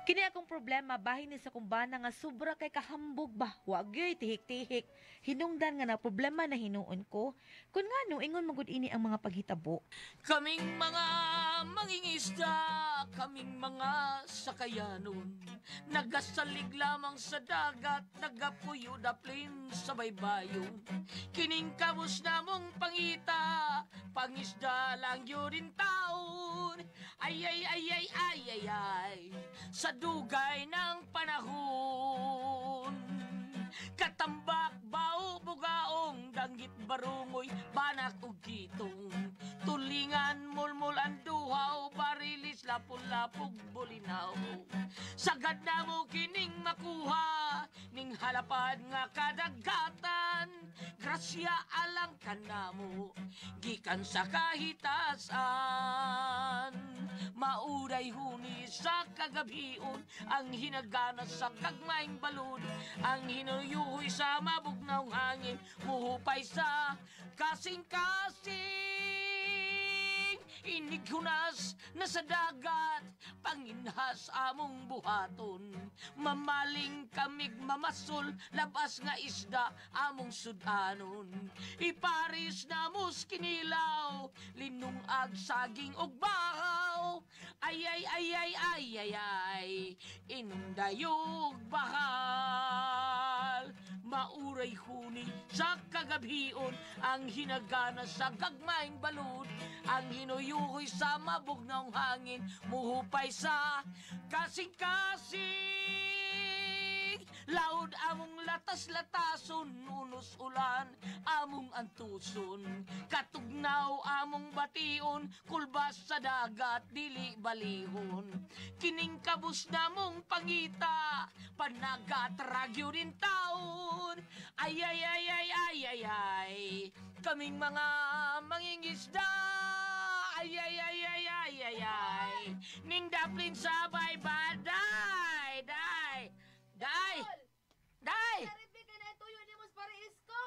Kini akong problema bahin ni sa kumbana nga sobra kay kahambog ba. Wag yoy tihik-tihik. Hinungdan nga na problema na hinuon ko. Kun nga no ingon magud ini ang mga paghitabo. Kaming mga mangingisda, kaming mga sakayanon, nagasalig lamang sa dagat, nagapuyo daplin sa baybayon. Kining kabus namong pangita, pangisda lang yun taon. Ay ay ay ay ay ay ay, sa dugay ng panahon. Katambak, bao, bugaong, danggit, barungoy, banak, ug gitong. Tulingan, mulmul, ang duhaw, barilis, lapon-lapog, bulinaw. Sagad na mo kining makuha, ning halapad nga kadagatan. Grasya alang ka na mo, gikan sa kahitasan. Mauray huni sa kagabion, ang hinagana sa kagmaing balod, ang hinuyuhoy sa mabugnaw hangin, muhupay sa kasing-kasing. Inighunas na sa dagat, panginhas among buhaton. Mamaling kamig mamasol, labas nga isda among sudanon. Iparis na muskinilaw, linungag saging og bahaw. Ay ay ay ay ay ay ay, inundayog bahal. Mauray huni sa kagabion, ang hinagana sa gagmayng balod, ang hinuyuhoy sa mabugnaw hangin, muhupay sa kasing-kasing. Laod among latas-latason, unos ulan among antuson, katugnaw among bation, kulbas sa dagat dili balihon. Kining kabus namong pangita, panagat ragyo rin taon. Ay ay ay ay ay ay ay, kaming mga mangingisda. Ay ay ay ay ay ay ay, ning daplin sa baybaday. Day! Day! Day! Naripi ka na ituyo ni mo sa pariisko.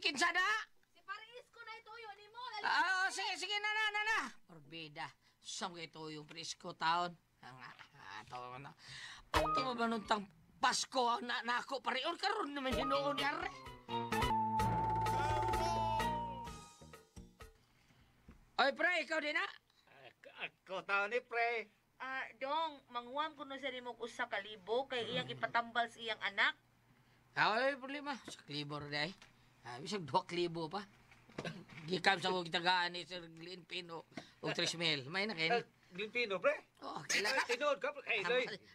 Kinsa na? Si pariisko na ituyo ni mo. Sige na. Orbida, saan ka ito yung presko taon? Ito na. Ito mo ba nung tang Pasko na ako pariyon karon naman hinuon yari? Oy, pre, ikaw din na? Ako tao ni pre. Dong, manguam ko no sa nimo usa ka libo kay iyang ipatambal sa iyang anak. Ay, problema. Sa klibor na eh. Bisag 2,000 pa. Gikam sa kong kitagaan ni Sir Glenn Pino o 3,000. May na kayo. Gilpino pre. Oh, kailan ka? Tinood ka pre.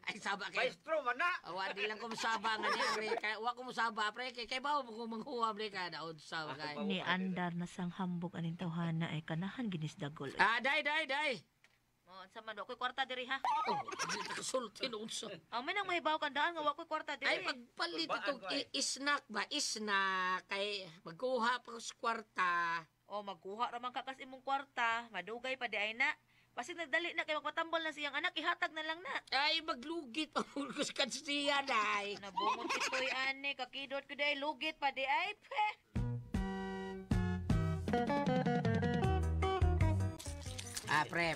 Ay, saba kayo. Maestro man na. Wadi lang ko masaba nga niya, pre. Wa ko masaba, pre. Kay ba mo kung manghuwa, pre, ka daod sa kay. Ni andar na sang hambog aning tawhana ay kanahan ginisdagol. Day. Mo sa man ko'y kwarta diri ha. Oh, di ta kasulti noon sa. Ang may nang mahibaw kandaan nga wa ko'y kwarta diri. Ay, pagpalit itong isnak ba? Isnak. Kay magkuha pa ko sa kwarta. O magkuha ra man ka kas imong kwarta, madugay pa di ay na. Basi nagdali na kay magpatambal na siyang anak, ihatag na lang na. Ay, maglugit pa ko sa kansiya, day. Nabungot ito'y ane, kakidot ko day, lugit pa di ay, pe. Pre.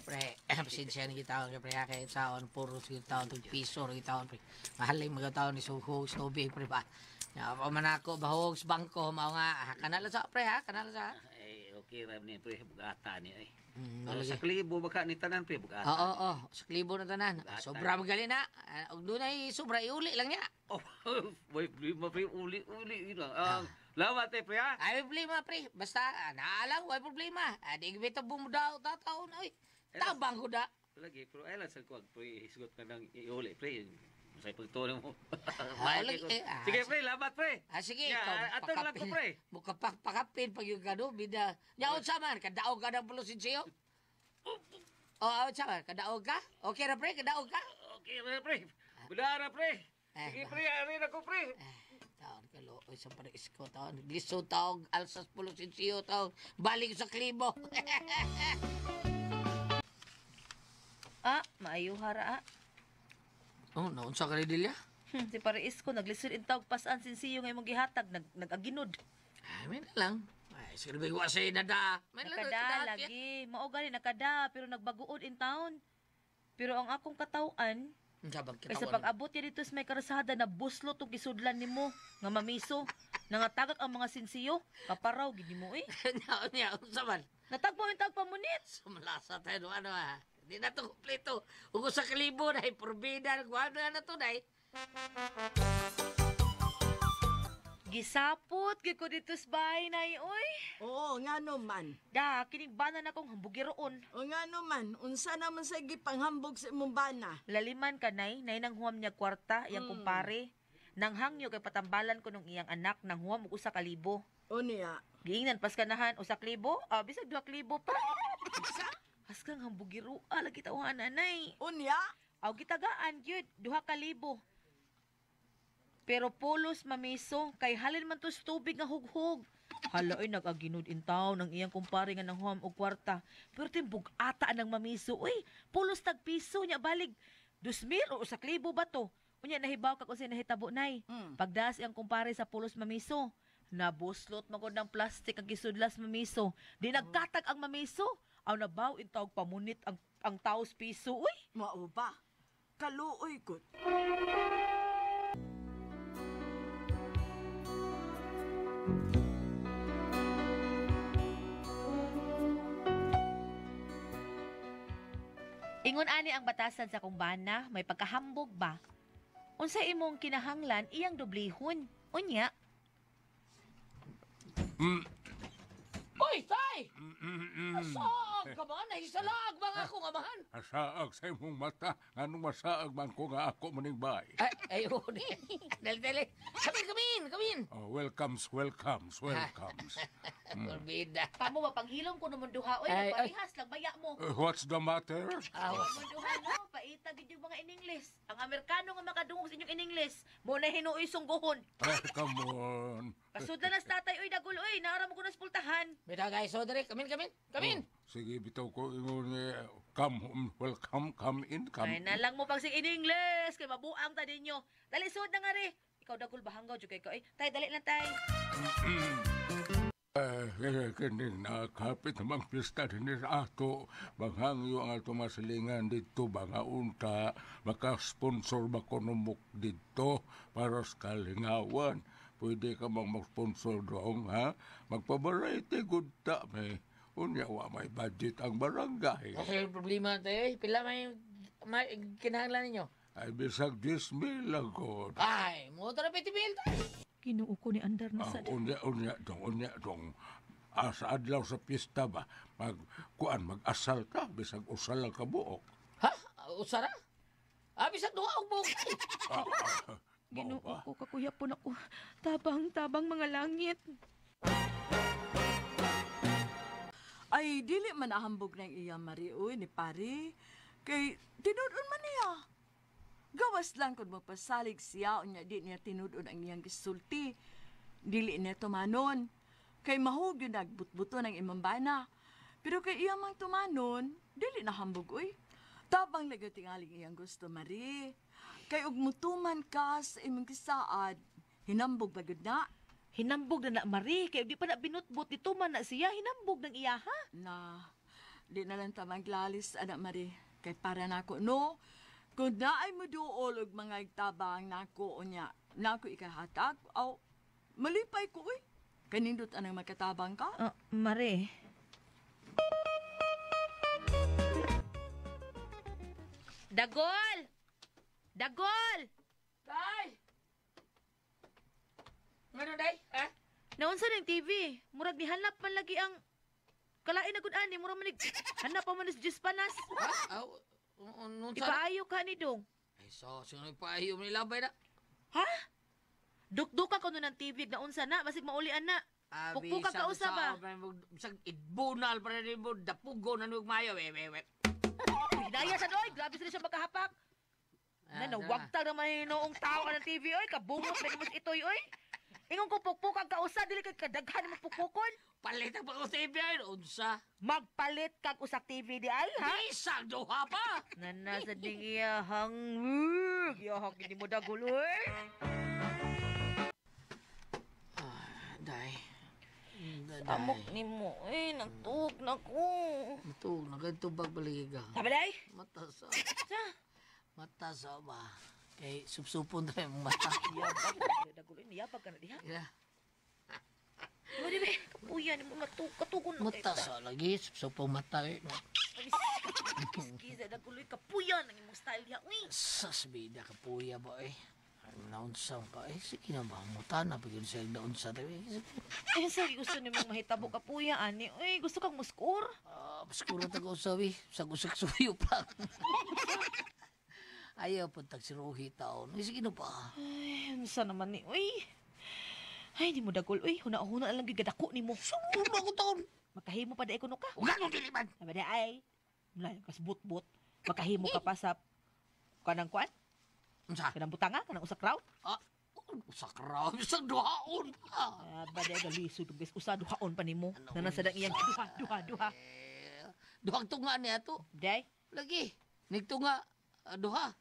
Pasensya na kita pre. Kaya taon, puro kita taon, piso, kita pre. Mahalay mga taon ni Suho, Snowbay, pre ba? Pamanako, bahog sa bangko, mao nga. Kanala sa, pre, ha? Kanala sa. Ay, okay ram ni pre. Bugata ni ay. Sa Sa klibo baka ni tanan pre. Bugata. Oo. Sa klibo na tanan. Sobra magaling na. Og doon ay sobra, iuli lang niya. Oh, boy, pre. Uli. Lang. Lamat pre ha. Ay, problema, pre. Basta, naalang, way problema. Di kita bumudaw, tataon, ay. Tabang ko da. Lagi, pero ay lang sa kuwag pre. Isgot ka ng iuli pre. Masay pagtuloy mo. Sige pre, lamat pre. Sige, Yeah, atong lang ko pre. Muka pakapin pag yung gano, bida. Nyaon sa man, kadaog ka ng pulusin siyo? Oo, sa man, kadaog ka? Okay na pre, kadaog ka? Okay pre. Budara pre. Sige pre, ari na ko pre. Taon ka lo, sa paris ko, taon. Gliso taong, alsas pulusin siyo, taon. Balik sa klibo. Maayo hara Oh, naon sa karidilya? Si Pariis ko, naglisod in tawag pasan sinsiyo nga imong gihatag, nag-aginod. Ay, may na lang. Ay, sige ba say nada. May Nakada lagi. Mao gani nakada pero nagbaguod in town. Pero ang akong katawhan, Sabag kaysa kita pag-abot niya dito sa may karasada na buslo to gisudlan nimo nga mamiso. Nangatagak ang mga sinsiyo. Kaparaw gid nimo eh. Nya, unsa man? Natagpo yung tagpamunit. Sumalasa tayo no ano ha. Di na to kompleto. Ugo sa kalibo na porbida guana na to dai. Gisapot gid ko dito sa bahay nay oy. Oo, nga naman. Da kining banan akong hambugiroon. O nga naman, unsa naman sa gipanghambog sa imong bana? Laliman ka nay nang huwam niya kwarta iyang kumpare. Nang hangyo kay patambalan ko nung iyang anak nang huwam og 1,000. O niya. Giingnan pas kanahan 1,000, bisag 2,000 pa. Haskang hambugiro lagi tawhan nanay. O niya? Aw gitagaan gyud 2,000. Pero pulos mamiso kay halin man tos tubig nga hughog. Hala ay nagaginud in town ang iyang kumpare nga nanghuam og kwarta. Pero timbog ata nang mamiso. Uy, pulos tag piso nya balig 2,000 o 1,000 ba to? Unya nahibaw kag unsay nahitabo nay. Pagdas iyang kumpare sa pulos mamiso, nabuslot magod ng plastic ang gisudlas mamiso. Di nagkatag ang mamiso. Aw nabaw in tawag pamunit ang taos piso. Uy, Mao ba? Kaluoy ko. ingon ani ang batasan sa kumbana, may pagkahambog ba? Unsa imong kinahanglan iyang dublihon. Unya, Oy, tay! Asaag ka man, nahisalag ba nga akong amahan? Asaag sa imong mata, anong masaag man ko nga ako maning bay. Ay, ayun. Dali. Kamin. Oh, welcomes. Porbida. kamo ba panghilom ko naman duha oy, Ay, parehas lang baya mo. What's the matter? Naman duha no, paita gid yung mga iningles. Ang Amerikano nga makadungog sa inyong iningles, mo na hinuoy sungguhon. Ay, come on. Kasud na nas tatay oy dagul oy, naara mo ko nas pultahan. Bida guys, so dali, kamin. Oh, sige, bitaw ko ingon come home, welcome, come in, come Ay na lang mo pag sing iningles, kay mabuang ta ninyo. Dali sud na nga ri. Ikaw dagul bahanggaw jud kay ko. Tay dali lang tay. Kini nakapit namang pista din sa ato. Banghangyo ang ato masilingan dito. Banga unta, maka-sponsor ba konumok dito para sa kalingawan. Pwede ka mag-sponsor doon, ha? Magpa-variety good ta, may. Unya, may budget ang barangay. Okay, problema tayo. Pila may kinahanglan ninyo? Ay, bisag 10,000 lang ko. Ay, mo tara 50 mil tayo. Kinuo ko ni Andar na sad. Unya dong. Sa adlaw sa pista ba, mag-asal ka, bisag usal lang ka buok. Ha? Usara? Bisag duha og buok. Ginuo ko kakuyapon ako. Tabang mga langit. Ay, dili man ahambog ng iya Marioy ni pare. Kay, tinudon man niya. Gawas lang kung magpasalig siya, unya di niya tinudon ang iyang gisulti. Dili niya tumanon. Kay mahog yun nagbutbuto ng imong bana. Pero kay iya mang tumanon, dili na hambog, uy. Tabang lagi tingaling iyang gusto, Mari. Kay ug mutuman ka sa imong kisaad, hinambog ba gud na? Hinambog na Marie, kaya di pa na binutbot ito man na siya, hinambog ng iya ha. Na, di na lang tamang glalis, anak Mari. Kay para nako no, kung naay mo duol og mga igtabang nako unya, nako ikahatag, aw, malipay ko uy. Kanindot anang magkatabang ka? Marie. Dagol! Dagol! Tay! Ngano day? Ha? Naunsa ng TV? Murag ni hanap man lagi ang kalain na gud ani, murag man hanap pa man is Diyos panas. Ha? Unsa? Ipaayo ka ni dong. Ay, so, sino ipaayo mo nilabay na? Ha? Dukduka ko nun ng TV na unsa na, basig maulian na. Pukpuka ka usa ba? Bisag idbunal pa rin mo, dapugo na nung mayo. Hinaya sa doy, grabe sila siya makahapak. Na nawagtag naman noong tao ka ng TV, oy, kabungot na mo itoy, oy. Ingon ko pukpukan ka usa, dili kay kadaghan mo pukpukon. Palit ang pag-usap yan, unsa? Magpalit kag usak TV di ay, ha? Isang duha pa! Nanasa ding iyahang, iyahang hindi mo dagul, oy. Day, Amok ni mo. Natuog na ko. Ito, nagantubag baliga. Sabi day? Matasa. Sa? Matasa ba? Kay supsupon na yung mata. Yabag. Daguloy, niyabag ka na diha. Yeah. Ano di ba? Kapuya ni mo katugon na kay Matasa lagi, supsupon mata eh. Kiza daguloy kapuya nang imong style diha. Uy. Sas, bida ka puya ba eh. Naunsa ka eh. Sige na ba, muta na. Bigyan siya naunsa tayo eh. Ay, sige, gusto ni mong mahitabo kapuya, ani. Uy, gusto kang muskor? Mas kurang tago sabi. Sa gusak suyo pa. Ayaw po tag si Rohi taon. Sige na pa. Ay, ano sa naman ni, uy. Ay, di mo dagol, uy. Huna-huna lang gigadako ni mo. Sumuro ako taon. Makahimo pa da ikuno ka. Huwag akong diliman. Sabi na ay, mula kas but-but. Makahimo ka pa sa kanang kuan, Unsa? kanang butanga, kanang usa crowd. Ah, usak raw. Isang duhaon pa. Ba da galisod guys, usa duhaon pa nimo. Nanan sa dang iyang duha. Duhang tunga niya to. Day, Lagi. Nigtunga. Duha.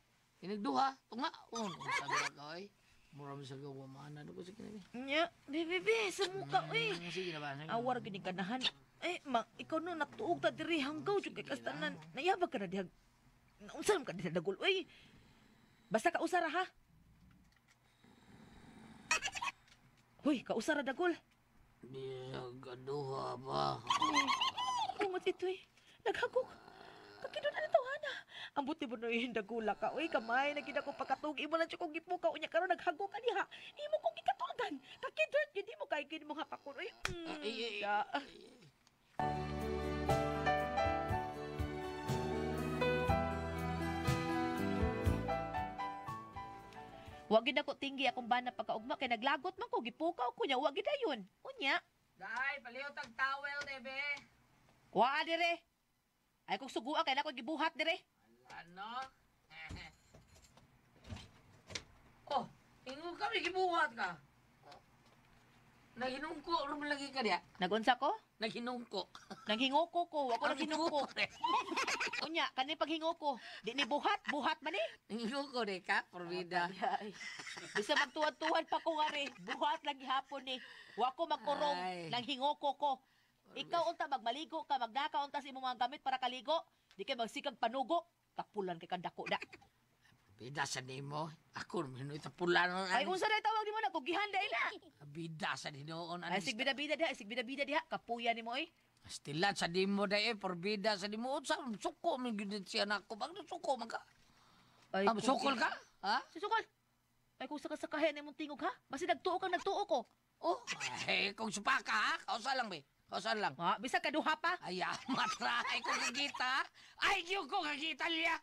Inigduha. Tunga. Sabi na ka eh. Mura mo sa gawa mana. Ano ko sa kinami? nya, bebe, sa muka, uy. Sige na ba? Awar gini kanahan. Ikaw no natuog ta diri hanggaw jud kay kastanan. Nayabag ka na diha. Unsa man ka diha dagol, uy. Basta ka usara ha. Hoy, ka usara dagol. Gaduha ba? Kumot ito eh. Naghagok. Kakino na natawhana. Ang buti mo na yung dagula ka. Uy, kamay, nagkita ko pagkatug. Imo lang siya kong gipo ka. Unya karon naghagok ka niya. Imo kong gikatulgan. Kakidert, hindi mo kay kini mo hapakon. Uy, da. Wag gid ako tinggi akong bana pagkaugma kay naglagot man ko gipukaw ko nya wag gid ayon. Unya, Day, palihot ang towel, debe. wa dire. Ay kung suguan kay nako gibuhat dire. Ano? Oh, ingo kami gibuhat ka. Naghinungko, rum lagi ka diya. Nagunsa ko? Naghinungko. Nanghinguko ko, wako nanghinungko. Unya, kani paghingoko, di ni buhat man ni. Naghinungko de ka, porbida. Ay. Bisa magtuwad-tuwad pa ko ngari, buhat lagi hapon ni. Wako magkurong, Ay. nanghingoko ko. Ikaw unta magmaligo ka, magnaka unta sa imong mga gamit para kaligo, di kay magsikag panugo, kapulan kay kadako da. Bida sa nimo. Ako naman ito pulan. Ay unsa na tawag nimo na kugihan dai na. Bida sa ninoon. Ay sig bida-bida diha, kapuya nimo oy. Stilat sa nimo dai porbida sa nimo. Sa suko man gyud siya nako. Bang suko man ka? Ay, Sukol ka? Ha? Sisukol. Ay kung sakasakahin imong tingog ha, basi nagtuo kang nagtuo ko. Oh, ay kung supa ka ha? Kausa lang be. Kausa lang. Ha, bisa kaduha pa. Ay, matra. Ay kung kagita. Ay, kung ko kagita liya.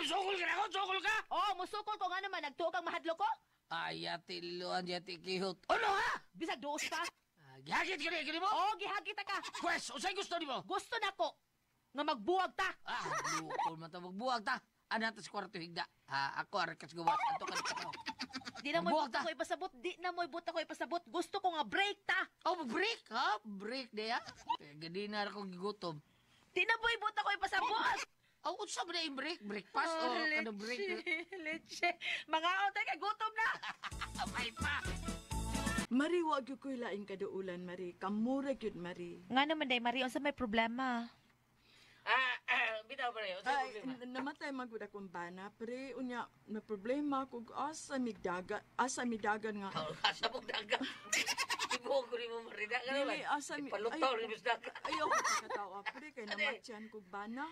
Sukol ka na ako? Sukol ka? Oh, musukol ko nga naman nagtuo kang mahadlo ko. Ay, atiluan, yati kihot. Ano ha? Bisa dos pa. Gihagit ka na, gini mo? Oh, gihagita ka. Pwes, usay gusto ni mo? Gusto na ko nga magbuwag ta. Lukol man ta, magbuwag ta. Ano natin sa kwarto higda? Ako, arikas gawas. Ato ka na. Di na mo Magbuwag ibut ta. ako ipasabot. Di na mo ibut ako ipasabot. Gusto ko nga break ta. Oh, break, ha? Break de, ha? Gadi na akong gigutom. Di na mo ibut ako ipasabot. Oh, unsa ba na yung break? Breakfast o ano break? Leche. Mga ote kay gutom na. May pa. Mari, wag yung ko'y laing kadaulan, Mari. Kamura yun, Mari. Nga naman day, Marion, sa may problema. Bitaw pa rin. Ay, namatay magud akong bana, pre. Unya, na problema kung asa midagan nga. Asa mong daga. Ibuhog ko rin mo marida. Dili, asa mi... Paluktaw rin mo sa daga. Ayaw ko kakatawa, pre. Kaya namatyan kong bana.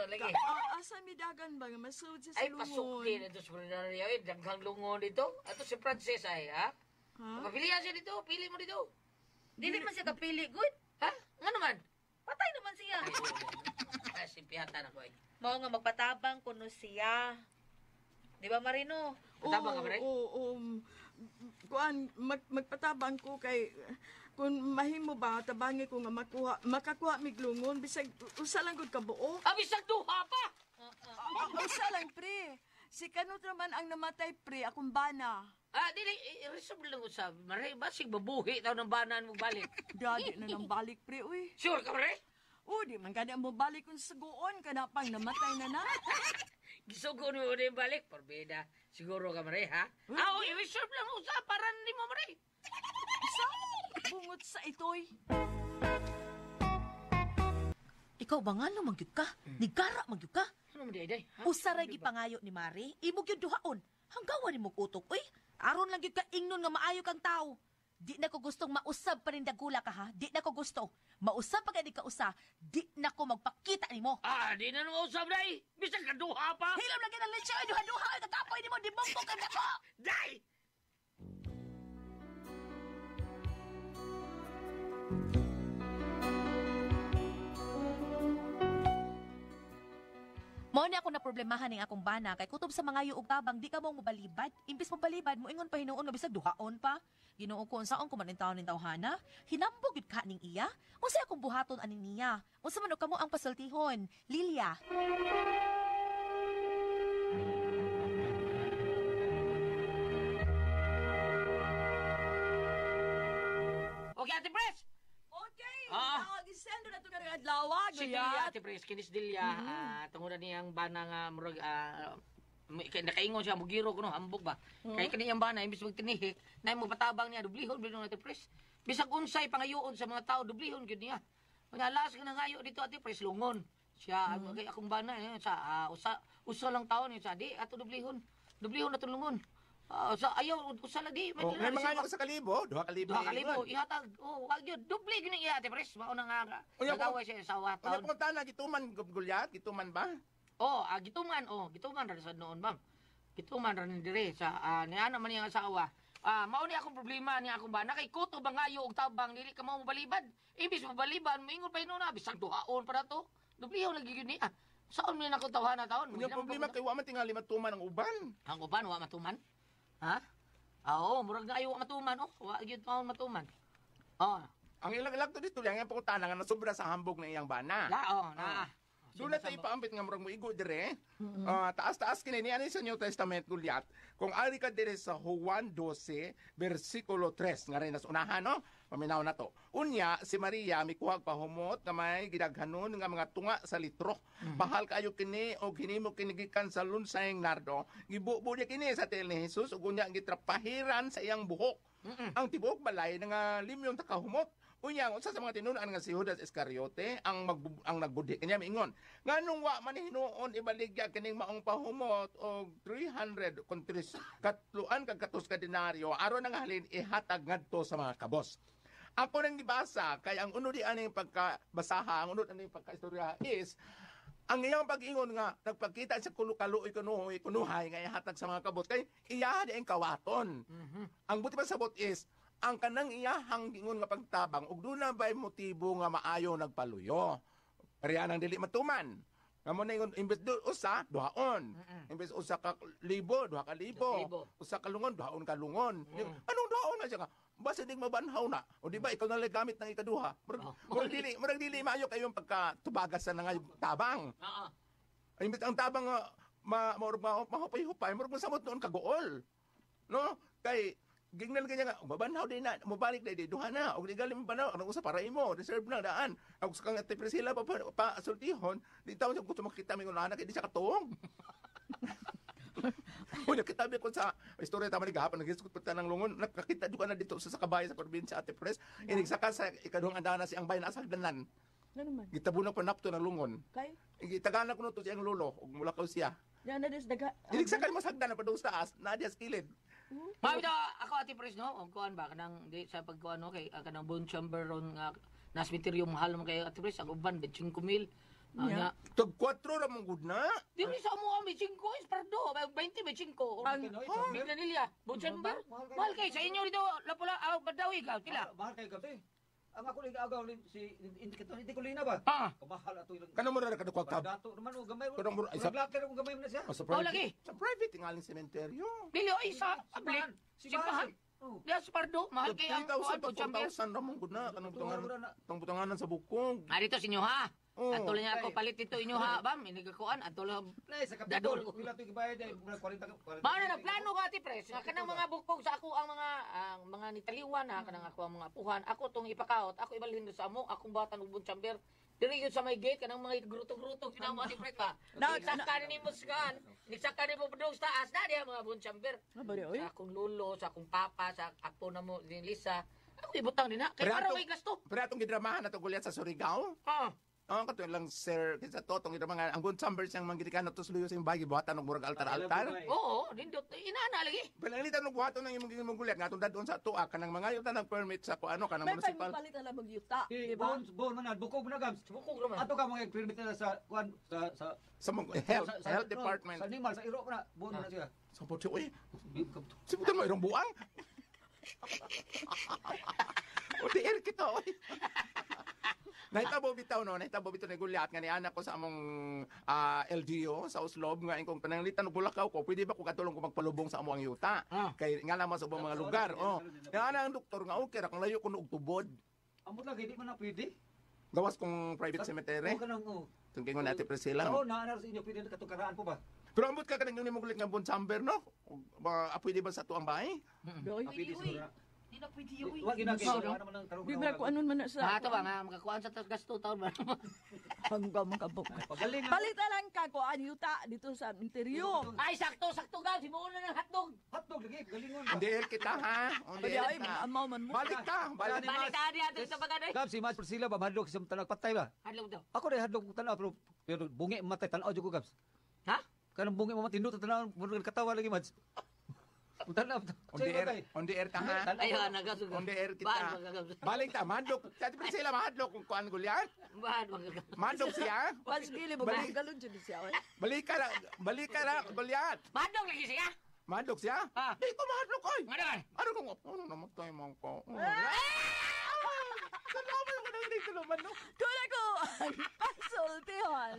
Lagi. Asa midagan ba nga masud sa Ay, pasok silungon? din ito sa Pulinaria. Ay, daghang lungo dito. Ato si Frances ay, ha? Ha? Mapilihan siya dito. Pili mo dito. Dili man siya kapili, good. Ha? Nga naman. Patay naman siya. Ay, simpihatan ako ay. Mao nga magpatabang kuno siya. Di ba, Marino? Matabang ka ba rin? Oo, kuan, magpatabang ko kay kung mahimo ba tabangi ko nga makakuha miglungon bisag usa lang gud ka buo. Abisag duha pa! Usa lang pre. Si kanot naman ang namatay pre akong bana. Dili, i-resolve lang ko sa Maray, basig babuhi daw ng banan mo balik. Dadi na nang balik pre uy. Sure ka, Maray? O, di man gani mo balik kung suguon ka na pang namatay na na. Gisugo mo din balik, porbida. Siguro ka mare, ha? Ah, i-reserve lang usa para hindi mo mare. Sa bungot sa itoy. Ikaw ba nga magyud ka? Nigara magyud ka? Ano mo di, day? Ha? Usa ra gi pangayo ni Mari, imo gyud duhaon. Hanggawa ni mong utok, uy. Aron lang gyud ka ingnon nga maayo kang tao. Di na ko gustong mausab pa rin dagula ka ha. Di na ko gusto. Mausab pa ka usa, di na ko magpakita nimo. Ah, di na nung usap, day. Bisag ka duha pa. Hilam lagi ng lechon, duha-duha ay katapoy nimo di mong ka dako. Day! Mao ni ako na problemahan ning akong bana kay kutob sa mga yuog tabang di ka mo mobalibad. Imbis mo balibad mo ingon pa hinuon nga bisag duhaon pa. Ginoo ko unsaon ko man in taon ning tawhana. Hinambog gid ka ning iya. Unsa akong buhaton aning niya? Unsa man og kamo ang pasultihon? Lilia. Okay, Ate Pres! Okay, Ah. gisendo na ito ka ng adlaw, Sige, gayat. Ate Pres, kinis dilya. Tungudan niyang bana nga, murag, nakaingon siya, mugiro ko no, hambog ba? Kaya kaniyang bana, imbis magtinihik, na mo patabang niya, dublihon, bilong Ate Pres. Bisag unsay pangayoon sa mga tao, dublihon, yun niya. Kaya alas ka na ngayo dito, Ate Pres, lungon. Siya, kaya akong bana, sa usa lang taon, sa di, ato dublihon. Dublihon na tulungon. Sa ayaw, usa lang di. Oh, may mga ano sa kalibo, 2,000. Duha kalibo, ihatag. Oh, wag yun. Duble yun iya, Ate Pres. Mauna nga. Unya, Nagawa siya sa Unya taon. po tana gituman gulyat, gituman ba? Gituman ra sa noon, ma'am. Gituman ra ni dire sa ni ana man yang asawa. Mao ni akong problema ni akong bana kay kuto bangayo og tabang dili ka mao mobalibad. Imbis mobalibad, moingon pa inuna bisag duhaon para to. Dublihaw lagi gyud ni. Saan man ako tawhana taon? Unya problema kay wa man tingali matuman ang uban. Ang uban wa matuman. Ha? Oo, murag na ayo wa matuman oh. Wa gyud taon matuman. Oh, Ang ilang to dito yang po tana nga nasobra sa hambog ng iyang bana. na. Doon na tayo paambit nga murag mo igo dire. Taas-taas kini ni ani sa New Testament gulyat. Kung ari ka dire sa Juan 12 versikulo 3 nga rin nas unahan no. Paminaw na to. Unya si Maria mikuhag pahumot nga may gidaghanon nga mga tunga sa litro. Bahal kayo kini o hinimo kini gikan sa lunsayng nardo. Gibubo niya kini sa tel ni Jesus ug unya gitrapahiran sa iyang buhok. Ang tibuok balay nga limyon takahumot. Unya unsa sa mga tinunan nga si Judas Iscariote ang nagbudi kanya miingon nganong wa man hinuon ibaligya kining maong pahumot og 300 kontris katluan kag katus ka denaryo aron nga halin ihatag ngadto sa mga kabos. Ako nang gibasa kay ang uno di aning pagkabasaha ang uno aning pagkaistorya is ang iyang pag-ingon nga nagpakita sa kulukaluoy kunuhay nga ihatag sa mga kabot kay iya di ang kawaton. Ang buti pa sabot is ang kanang iyahang gingon nga pagtabang ug duna bay motibo nga maayo nagpaluyo. Pareha nang dili matuman. Ngamo na ingon imbes do usa duhaon. Imbes usa ka libo, duha ka libo. Usa ka lungon, duhaon ka lungon. Anong duhaon na siya ka? Basta dig mabanhaw na. O di ba ikaw na lang gamit ng ikaduha. Murag dili maayo kayong pagkatubagas sa nga tabang. Imbes ang tabang nga mahupay-hupay, murag masamot noon kagool. No? Kay gingnan kanya nga, mabanhaw din na, mabalik na, duha na, o di galing mabanaw, anong usa para imo, reserve na daan. Ako sa kang Ate Priscilla pa sultihon, di tao siya gusto makita may unahan, kaya di siya katuong. O nakitabi ko sa istorya tama ni gahapon, nag-isukot pa ng lungon, nakakita doon na dito sa kabayan sa probinsya Ate Pres, inigsaka sa ikaduhang andana si ang bayan nasa hagdanan. Ano man? Gitabunan pa napto ng lungon. Kay? Gitaganan ko no to siyang lolo, ug mula ko siya. Yan na des daga. Inigsaka mas hagdanan pa doon sa taas, na diya sa kilid. Mami daw, ako Ate Pres, no? O kuan ba? Kanang, di, sa pagkuan, no? Kay, kanang bone chamber ron nga, nas materium mahal naman kayo Ate Pres, ang uban, 5,000. Yeah. Tag 4 ra mong gud na. Di rin sa mo, may 5 is pardo, 20, may 5. May nanilya, bone chamber. Mahal kayo, sa inyo dito, lapula, badawi ka, kila. Mahal kayo kasi. Ang ako rin agaw si hindi ko lina ba? Kamahal ato yung Kanang mo ra kadako kab. dato naman o gamay. Kanang mo isa. Blatter mo gamay mo na siya. Sa Oh, lagi. Sa private tingaling sementeryo. Dili, o isa, public. Simbahan. Diya sa pardo, mahal kayo ang kuan, 3,000 bone chamber. 4,000 ra mong gud na kanang butanganan sa bukong. Dito sa inyo, ha? Oh. Atuloy niya ako palit dito inyo, ha? Bam, inagakuan, atuloy. Nay sa Dadol. kapitol. Pila to gibayad ay muna 40. Mao na plano ka Ate Pres, nga kanang mga bukog sa ako ang mga nitaliwan ha, kanang ako ang mga apuhan. Ako tong ipakaot, ako ibalhin sa amo, akong batan ug chamber. Dili yun sa may gate, kanang mga grutong-grutong ginawa ni Pre ka. Na- Niksaka ni mo skan, niksaka ni mo padung sa taas na diya mga bunchamber. Ano ba rin, oy? Sa akong lolo, sa akong papa, sa apo na mo, din Lisa. Ako ibutang din ha, kaya Pero para ato- may gasto. Pero atong gidramahan na to gulyat sa Surigao. Ha, Kato lang sir, kinsa to tong gidramahan ang good summer siyang manggirikan to luyo sa imbagi buhatan og murag altar-altar. oo, dindot, inana lagi. Balalitan og buhaton nang imong gulyat ngatong dadon sa tuwa kanang mga yuta ng permit sa kuano kanang May municipal. pagpalit na lang mag-yuta, Di diba? bon man bukog mo na gams. Bukog naman. Ato ka mga permit na sa kuan sa Sa mga health department. Sa animal sa iro na bon na siya. Sa putyo oy. Bib ka to. Sibutan mo irong buang. O di air kita oy. Nahitabo bitaw no, nahitabo bitaw ni Gulyat nga ni anak ko sa among LGU sa Uslob nga ingkong pananglitan og Bulacau ko, pwede ba ko katulong ko magpalubong sa among yuta? Kay nga naman sa ubang mga lugar. Oh. Nga ana ang doktor nga okay ra kung layo ko og tubod. Amo lagi di man na pwede. Gawas kong private cemetery. Oo kanang oo. Tungkol nga natin Priscilla. Oo na sa inyo pwede katukaraan po ba? Pero ambot ka kanang yung mugulit nga Bonsamber no? Pwede ba sa tuang bahay? Oy. Pwede siguro na. Di na pwede yun. Wa ginagawa naman ang tarong. Di ba kung ano man na Mga sa... ito ba nga, makakuhaan sa gasto taon ba naman? Hanggang makabok. Pagaling na. Palit na lang ka ko ang yuta dito sa interior. Ay, sakto gam, si Muuna ng hotdog. Hotdog lagi galingon. Hindi air kita ha. Hindi Pwede air ay, kita. amaw man mo. Balik ka. Balik ka. Balik ka diya dito sa bagay. Gams si Mas Priscilla ba hadlok sa tanang patay ba? Hadlong daw. Ako rin hadlok tanaw pero bungi matay tanaw jud ko Gams. Ha? Kanang bungi matindot tanaw murag katawa lagi Mads. Tanaw. On the air ka ha. Ayun, nagasog. On the air Baan, kita. magagam. Balik ta. Madlok. Sa Priscilla mahadlok kung kuan Gulyat. Baan, magagam. Madlok siya. Mas gili mo Balik. galon dyan siya. Oy. Balik ka na Gulyat. Madong lagi siya. Madlok siya? Ah. Di ko mahadlok oy. Nga naman. Ano kung ano namatay mo ko. Salamat mo na hindi ko naman no. Tula ko ang pasultihan.